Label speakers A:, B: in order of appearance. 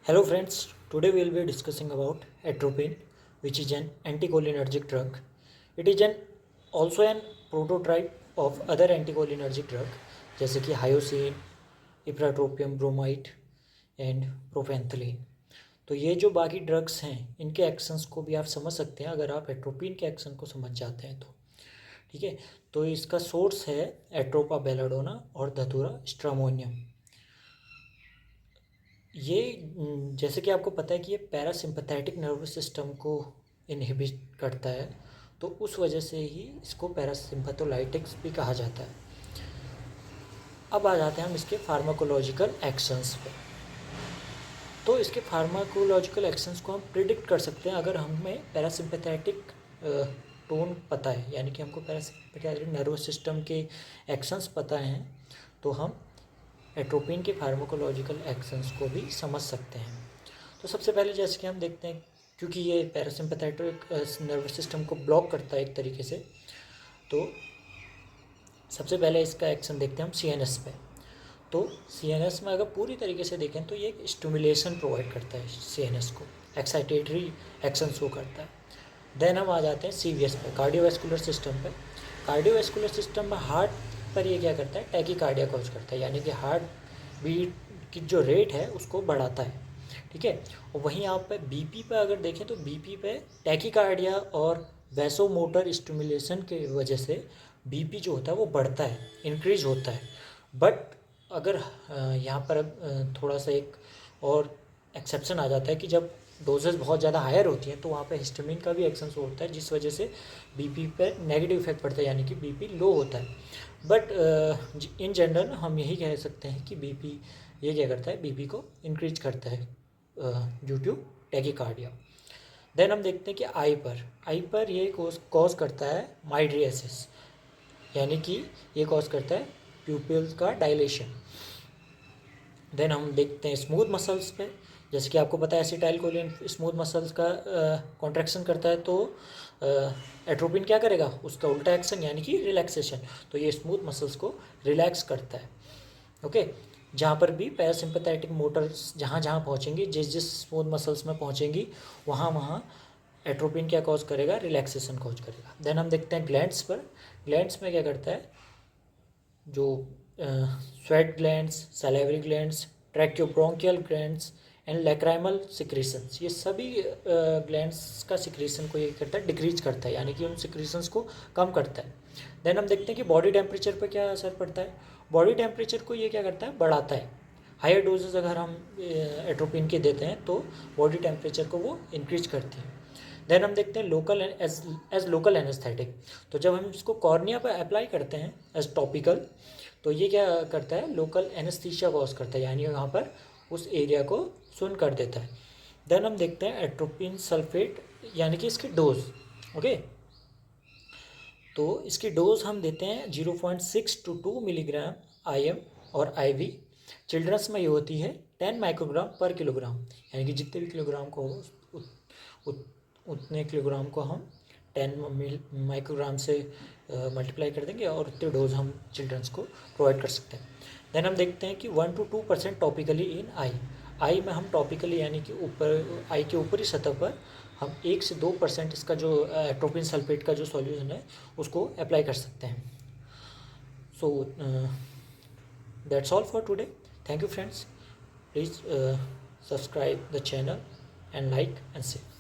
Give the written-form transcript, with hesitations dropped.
A: Hello friends, today we will be discussing about atropine, which is an anticholinergic drug. It is also an prototype of other anticholinergic drug जैसे कि hyoscine, ipratropium bromide and प्रोपेंथलीन। तो ये जो बाकी drugs हैं इनके actions को भी आप समझ सकते हैं अगर आप एट्रोपिन के एक्शन को समझ जाते हैं तो ठीक है। तो इसका सोर्स है एट्रोपा बेलाडोना और धतूरा स्ट्रामोनियम। ये जैसे कि आपको पता है कि ये पैरासिम्पथेटिक नर्वस सिस्टम को इनहिबिट करता है, तो उस वजह से ही इसको पैरासिम्पथोलाइटिक्स भी कहा जाता है। अब आ जाते हैं हम इसके फार्माकोलॉजिकल एक्शंस पे। तो इसके फार्माकोलॉजिकल एक्शंस को हम प्रिडिक्ट कर सकते हैं अगर हमें पैरासिम्पथेटिक टोन पता है, यानी कि हमको पैरासिम्पथेटिक नर्वस सिस्टम के एक्शंस पता हैं तो हम एट्रोपिन के फार्माकोलॉजिकल एक्शंस को भी समझ सकते हैं। तो सबसे पहले जैसे कि हम देखते हैं, क्योंकि ये पैरासिम्पथेटिक नर्वस सिस्टम को ब्लॉक करता है एक तरीके से, तो सबसे पहले इसका एक्शन देखते हैं हम सीएनएस पे। तो सीएनएस में अगर पूरी तरीके से देखें तो ये एक स्टिमुलेशन प्रोवाइड करता है, सीएनएस को एक्साइटेटरी एक्शंस को करता है। देन हम आ जाते हैं सीवीएस पे, कार्डियोवैस्कुलर सिस्टम पे। कार्डियोवैस्कुलर सिस्टम में हार्ट पर ये क्या करता है, टैकीकार्डिया कॉज करता है, यानी कि हार्ट बीट की जो रेट है उसको बढ़ाता है, ठीक है। और वहीं आप पे बीपी पे अगर देखें तो बीपी पे टैकीकार्डिया और वैसोमोटर स्टिमुलेशन के वजह से बीपी जो होता है वो बढ़ता है, इंक्रीज होता है। बट अगर यहाँ पर थोड़ा सा एक और एक्सेप्शन आ जाता है कि जब डोजेस बहुत ज़्यादा हायर होती हैं तो वहाँ पे हिस्टामिन का भी एक्शन होता है, जिस वजह से बीपी पे नेगेटिव इफेक्ट पड़ता है, यानी कि बीपी लो होता है। बट इन जनरल हम यही कह सकते हैं कि बीपी ये क्या करता है, बीपी को इंक्रीज करता है ड्यू टू टैकीकार्डिया। देन हम देखते हैं कि आई पर ये कॉज करता है माइड्रियासिस, यानी कि ये कॉज करता है प्यूपिल का डायलेशन। देन हम देखते हैं स्मूथ मसल्स पे, जैसे कि आपको पता है एसिटाइलकोलिन स्मूथ मसल्स का कॉन्ट्रैक्शन करता है, तो एट्रोपिन क्या करेगा, उसका उल्टा एक्शन यानी कि रिलैक्सेशन। तो ये स्मूथ मसल्स को रिलैक्स करता है, ओके। जहाँ पर भी पैरासिम्पथेटिक मोटर्स जहाँ जहाँ पहुँचेंगी, जिस जिस स्मूथ मसल्स में पहुँचेंगी वहाँ वहाँ एट्रोपिन क्या कॉज करेगा, रिलैक्सेशन कॉज करेगा। देन हम देखते हैं ग्लैंड्स पर। ग्लैंड्स में क्या करता है, जो sweat glands, salivary glands, tracheobronchial glands and lacrimal secretions, ये सभी ग्लैंड्स का सिक्रीशन को ये करता है, डिक्रीज करता है, यानी कि उन सिक्रीशंस को कम करता है। देन हम देखते हैं कि बॉडी टेम्परेचर पर क्या असर पड़ता है। बॉडी टेम्परेचर को ये क्या करता है, बढ़ाता है। हायर डोजेज अगर हम एट्रोपिन के देते हैं तो बॉडी टेम्परेचर को वो इंक्रीज करती है। देन हम देखते हैं लोकल एज लोकल एनेस्थेटिक। तो जब हम इसको कॉर्निया पर अप्लाई करते हैं एज टॉपिकल, तो ये क्या करता है, लोकल एनेस्थीसिया कॉज करता है, यानी वहाँ पर उस एरिया को सुन कर देता है। देन हम देखते हैं एट्रोपिन सल्फेट, यानी कि इसकी डोज, ओके। तो इसकी डोज हम देते हैं 0.6 to 2 मिलीग्राम IM और IV। चिल्ड्रंस में ये होती है 10 माइक्रोग्राम पर किलोग्राम, यानी कि जितने भी किलोग्राम को हो उतने किलोग्राम को हम 10 माइक्रोग्राम से मल्टीप्लाई कर देंगे और उतने डोज हम चिल्ड्रंस को प्रोवाइड कर सकते हैं। देन हम देखते हैं कि 1 to 2% टॉपिकली इन आई में हम टॉपिकली, यानी कि ऊपर आई के ऊपरी सतह पर हम 1 से 2% इसका जो एट्रोपिन सल्फेट का जो सॉल्यूशन है उसको अप्लाई कर सकते हैं। So that's all for today. Thank you friends, please subscribe the channel and like and share.